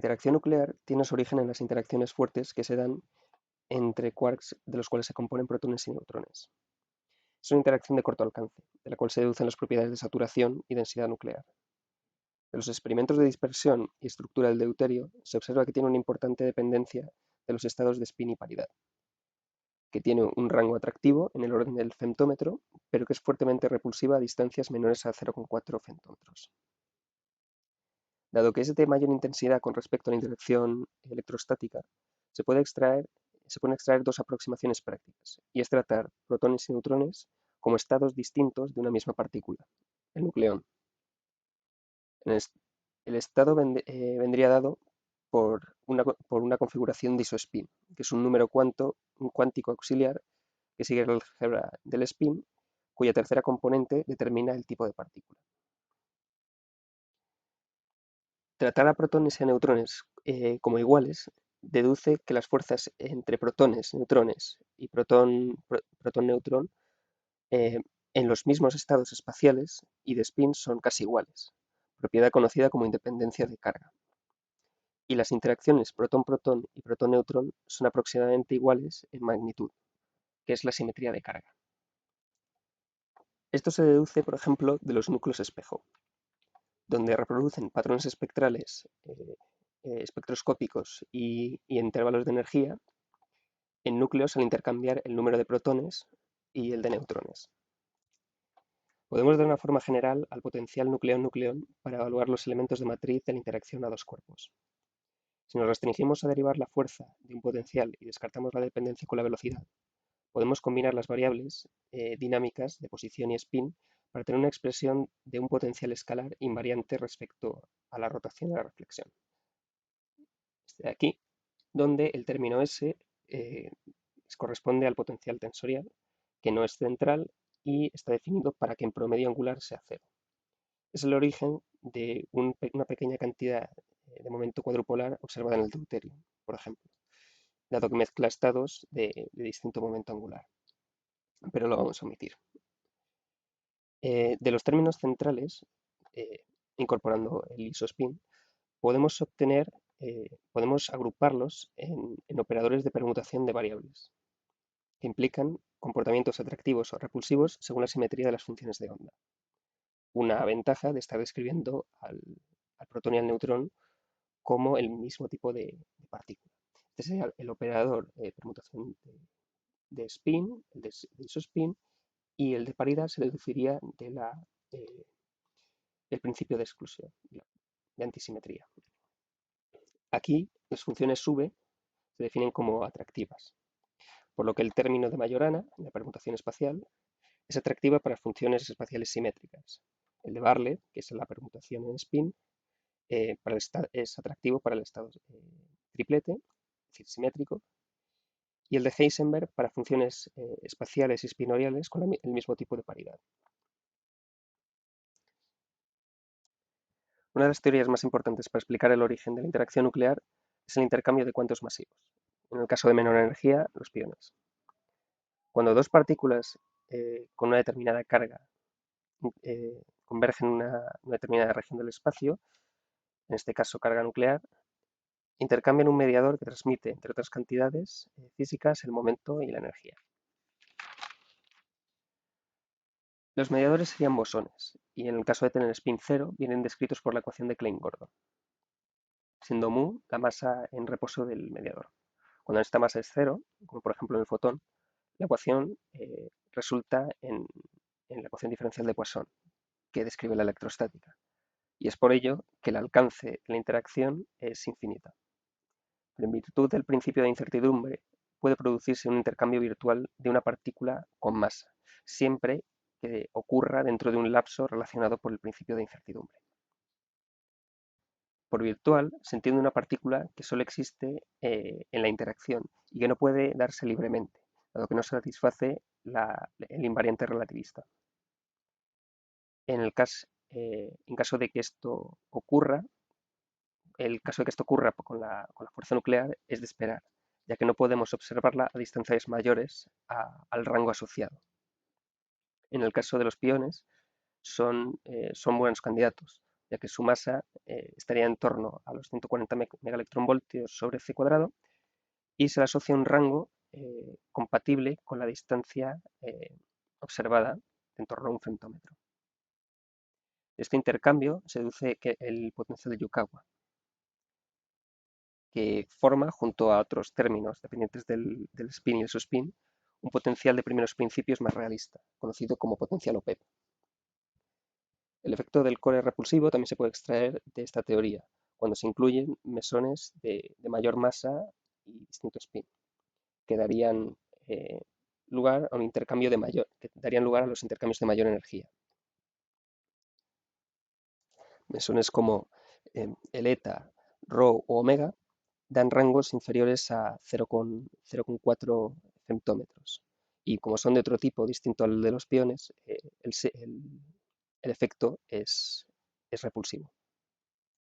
interacción nuclear tiene su origen en las interacciones fuertes que se dan entre quarks de los cuales se componen protones y neutrones. Es una interacción de corto alcance, de la cual se deducen las propiedades de saturación y densidad nuclear. De los experimentos de dispersión y estructura del deuterio se observa que tiene una importante dependencia de los estados de spin y paridad, que tiene un rango atractivo en el orden del femtómetro, pero que es fuertemente repulsiva a distancias menores a 0,4 femtómetros. Dado que es de mayor intensidad con respecto a la interacción electrostática, se pueden extraer dos aproximaciones prácticas, y es tratar protones y neutrones como estados distintos de una misma partícula, el nucleón. El estado vendría dado por una configuración de isospin, que es un número cuántico auxiliar que sigue el álgebra del spin, cuya tercera componente determina el tipo de partícula. Tratar a protones y a neutrones como iguales deduce que las fuerzas entre protones, neutrones y protón-neutrón en los mismos estados espaciales y de spin son casi iguales, propiedad conocida como independencia de carga. Y las interacciones protón-protón y protón-neutrón son aproximadamente iguales en magnitud, que es la simetría de carga. Esto se deduce, por ejemplo, de los núcleos espejo, donde reproducen patrones espectrales espectroscópicos y intervalos de energía en núcleos al intercambiar el número de protones y el de neutrones. Podemos dar una forma general al potencial nucleón-nucleón para evaluar los elementos de matriz de la interacción a dos cuerpos. Si nos restringimos a derivar la fuerza de un potencial y descartamos la dependencia con la velocidad, podemos combinar las variables dinámicas de posición y spin para tener una expresión de un potencial escalar invariante respecto a la rotación y la reflexión. Este de aquí, donde el término S corresponde al potencial tensorial, que no es central y está definido para que en promedio angular sea cero. Es el origen de una pequeña cantidad de momento cuadrupolar observada en el deuterio, por ejemplo, dado que mezcla estados de distinto momento angular, pero lo vamos a omitir. De los términos centrales, incorporando el isospin, podemos agruparlos en operadores de permutación de variables, que implican comportamientos atractivos o repulsivos según la simetría de las funciones de onda. Una ventaja de estar describiendo al protón y al neutrón como el mismo tipo de partícula. Este sería el operador de permutación de spin, el de isospin, y el de paridad se deduciría del principio de exclusión, de antisimetría. Aquí las funciones sube se definen como atractivas, por lo que el término de Majorana, en la permutación espacial, es atractiva para funciones espaciales simétricas. El de Barlet, que es la permutación en spin, es atractivo para el estado triplete, es decir, simétrico, y el de Heisenberg para funciones espaciales y spinoriales con el mismo tipo de paridad. Una de las teorías más importantes para explicar el origen de la interacción nuclear es el intercambio de cuantos masivos, en el caso de menor energía, los piones. Cuando dos partículas con una determinada carga convergen en una determinada región del espacio, en este caso carga nuclear, intercambian un mediador que transmite, entre otras cantidades físicas, el momento y la energía. Los mediadores serían bosones, y en el caso de tener spin cero, vienen descritos por la ecuación de Klein-Gordon, siendo mu la masa en reposo del mediador. Cuando esta masa es cero, como por ejemplo en el fotón, la ecuación resulta en la ecuación diferencial de Poisson, que describe la electrostática, y es por ello que el alcance de la interacción es infinita. Pero en virtud del principio de incertidumbre, puede producirse un intercambio virtual de una partícula con masa, siempre que ocurra dentro de un lapso relacionado por el principio de incertidumbre. Por virtual se entiende una partícula que solo existe en la interacción y que no puede darse libremente, dado que no satisface el invariante relativista. En caso de que esto ocurra, con la fuerza nuclear es de esperar, ya que no podemos observarla a distancias mayores al rango asociado. En el caso de los piones, son buenos candidatos, ya que su masa estaría en torno a los 140 megaelectronvoltios sobre c cuadrado y se le asocia un rango compatible con la distancia observada en torno a un femtómetro. De este intercambio se deduce que el potencial de Yukawa, que forma, junto a otros términos dependientes del spin y el subspin, un potencial de primeros principios más realista, conocido como potencial OPEP. El efecto del core repulsivo también se puede extraer de esta teoría, cuando se incluyen mesones de mayor masa y distinto spin, que darían lugar a un intercambio que darían lugar a los intercambios de mayor energía. Mesones como el eta, rho o omega dan rangos inferiores a 0,4 femtómetros. Y como son de otro tipo distinto al de los piones, el efecto es repulsivo.